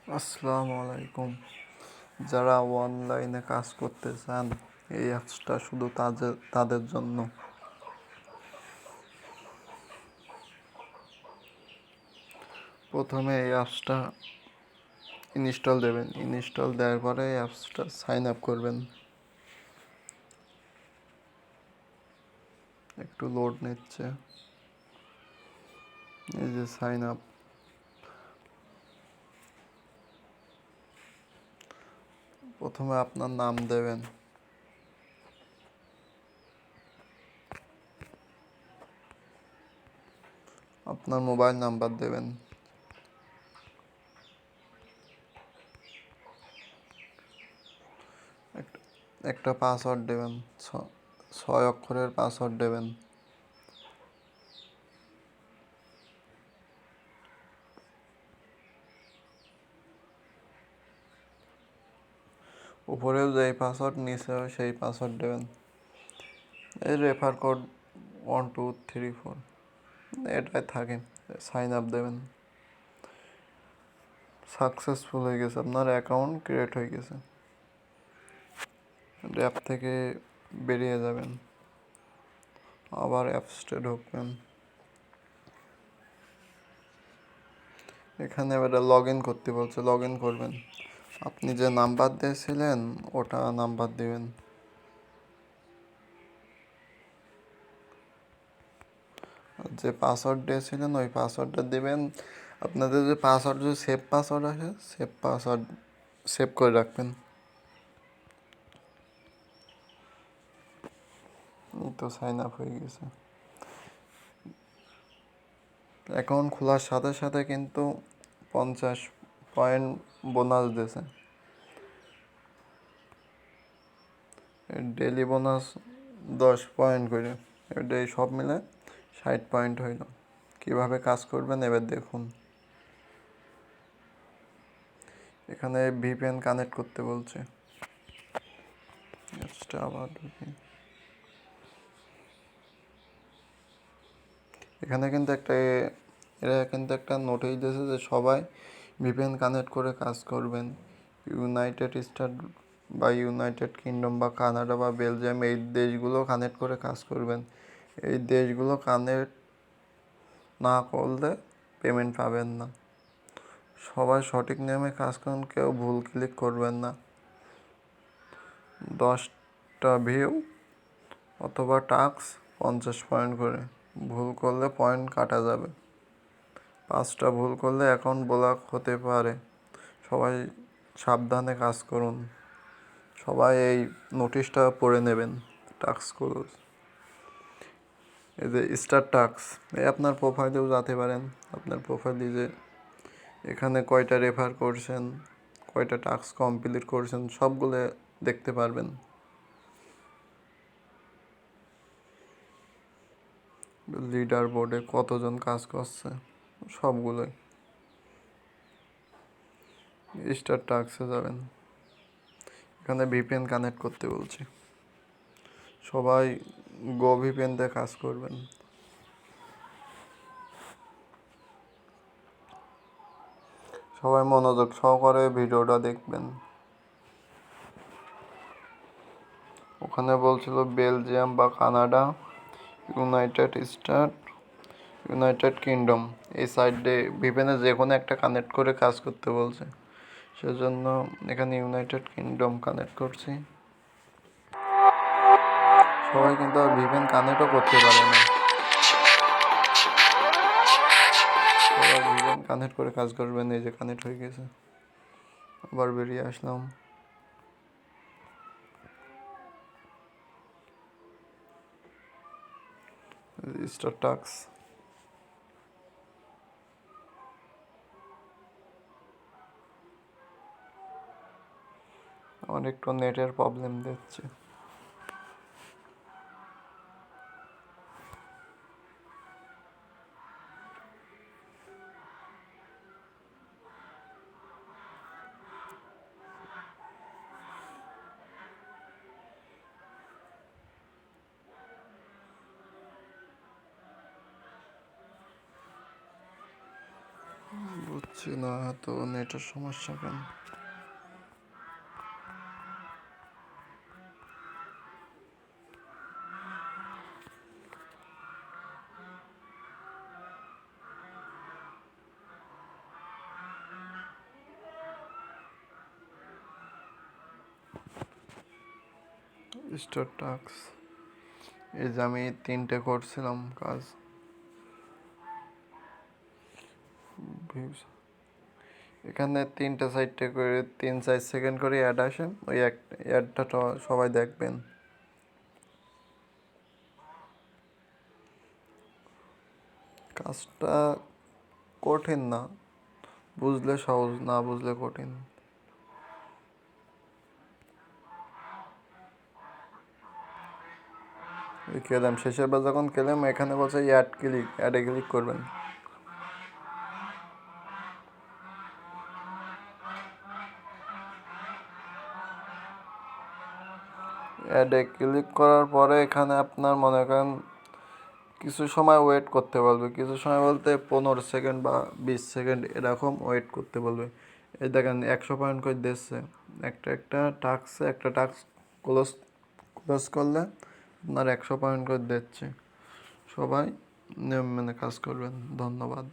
আসসালামু আলাইকুম। যারা অনলাইনে কাজ করতে চান, এই অ্যাপসটা শুধু তাদের জন্য। প্রথমে এই অ্যাপসটা ইনস্টল দেবেন। ইনস্টল দেওয়ার পরে এই অ্যাপসটা সাইন আপ করবেন। একটু লোড নিচ্ছে। এই যে সাইন আপ। প্রথমে আপনার নাম দেবেন। আপনার মোবাইল নাম্বার দেবেন। একটা পাসওয়ার্ড দেবেন। 6 অক্ষরের পাসওয়ার্ড দেবেন। উপরেও যেই পাসওয়ার্ড, নিচেও সেই পাসওয়ার্ড দেবেন। এই রেফার কোড 1234 এটাই থাকে। সাইন আপ দেবেন। সাকসেসফুল হয়ে গেছে, আপনার অ্যাকাউন্ট ক্রিয়েট হয়ে গেছে। অ্যাপ থেকে বেরিয়ে যাবেন, আবার অ্যাপসটা ঢুকবেন। এখানে এবার লগ ইন করতে বলছে, লগ ইন করবেন। আপনি যে নাম্বার দিয়েছিলেন ওটা নাম্বার দিবেন। যে পাসওয়ার্ড দিয়েছিলেন ওই পাসওয়ার্ডটা দিবেন। আপনাদের যে পাসওয়ার্ড, যে সেভ পাসওয়ার্ড আছে, সেভ পাসওয়ার্ড সেভ করে রাখবেন। এই তো সাইন আপ হয়ে গেছে। অ্যাকাউন্ট খোলার সাথে সাথে কিন্তু 50 পয়েন্ট বোনাস দিয়েছে। ডেলি বোনাস 10 পয়েন্ট করে। এটা এই সব মিলে 60 পয়েন্ট হইল। কীভাবে কাজ করবেন এবার দেখুন। এখানে ভিপিএন কানেক্ট করতে বলছে। আবার এখানে কিন্তু এরা কিন্তু একটা নোটিশ দিয়েছে যে সবাই ভিপিএন কানেক্ট করে কাজ করবেন। ইউনাইটেড স্টেট বা ইউনাইটেড কিংডম বা কানাডা বা বেলজিয়াম, এই দেশগুলো কানেক্ট করে কাজ করবেন। এই দেশগুলো কানেক্ট না করলে পেমেন্ট পাবেন না। সবাই সঠিক নিয়মে কাজ করুন, কেউ ভুল ক্লিক করবেন না। 10টা ভিউ অথবা টাস্ক 50 পয়েন্ট করে। ভুল করলে পয়েন্ট কাটা যাবে। 5টা ভুল করলে অ্যাকাউন্ট ব্লক হতে পারে। সবাই সাবধানে কাজ করুন। সবাই এই নোটিশটা পড়ে নেবেন। টাস্কগুলো, এই যে স্টার টাস্ক, এই আপনার প্রোফাইলেও যেতে পারেন। আপনার প্রোফাইলে যে এখানে কয়টা রেফার করছেন, কয়টা টাস্ক কমপ্লিট করছেন, সবগুলো দেখতে পারবেন। লিডার বোর্ডে কতজন কাজ করছে সবগুলোই। স্টার টাস্কে যাবেন, এখানে ভিপিএন কানেক্ট করতে বলছি। সবাই গো ভিপিএন দিয়ে কাজ করবেন। সবাই মনোযোগ সহকারে ভিডিওটা দেখবেন। ওখানে বলছিল বেলজিয়াম বা Canada, United state, United kingdom, এই সাইডে ভিপিএনে যে কোনো একটা কানেক্ট করে কাজ করতে বলছে। সেজন্য এখানে ইউনাইটেড কিংডম কানেক্ট করছি। সবাই কিন্তু আর ভিপিএন কানেক্টও করতে পারে না। সবাই ভিপিএন কানেক্ট করে কাজ করবেন। এই যে কানেক্ট হয়ে গেছে, আবার বেরিয়ে আসলাম। স্টার টাস্ক আমার একটু নেটের প্রবলেম দিচ্ছে। বুঝছি। পাচ্ছি না, এত নেটের সমস্যা কেন? স্টার টাস্ক, এই যে আমি 3টে করছিলাম কাজ। views, এখানে 3টে 4টে করে 3-4 সেকেন্ড করে অ্যাড আসে, ওই অ্যাডটা সবাই দেখবেন। কাজটা কঠিন না, বুঝলে সহজ, না বুঝলে কঠিন। খেলাম, শেষের বার যখন খেলাম এখানে বলছে অ্যাডে ক্লিক করবেন। অ্যাডে ক্লিক করার পরে এখানে আপনার মনে করেন কিছু সময় ওয়েট করতে বলবে, কিছু সময় বলতে 15 সেকেন্ড বা 20 সেকেন্ড এরকম ওয়েট করতে বলবে। এই দেখেন 100 পয়েন্ট করে দিচ্ছে, একটা টাস্ক ক্লোজ ক্লোজ করলে আপনার 100 পয়েন্ট করে দিচ্ছে। সবাই নিয়ম মেনে কাজ করবেন। ধন্যবাদ।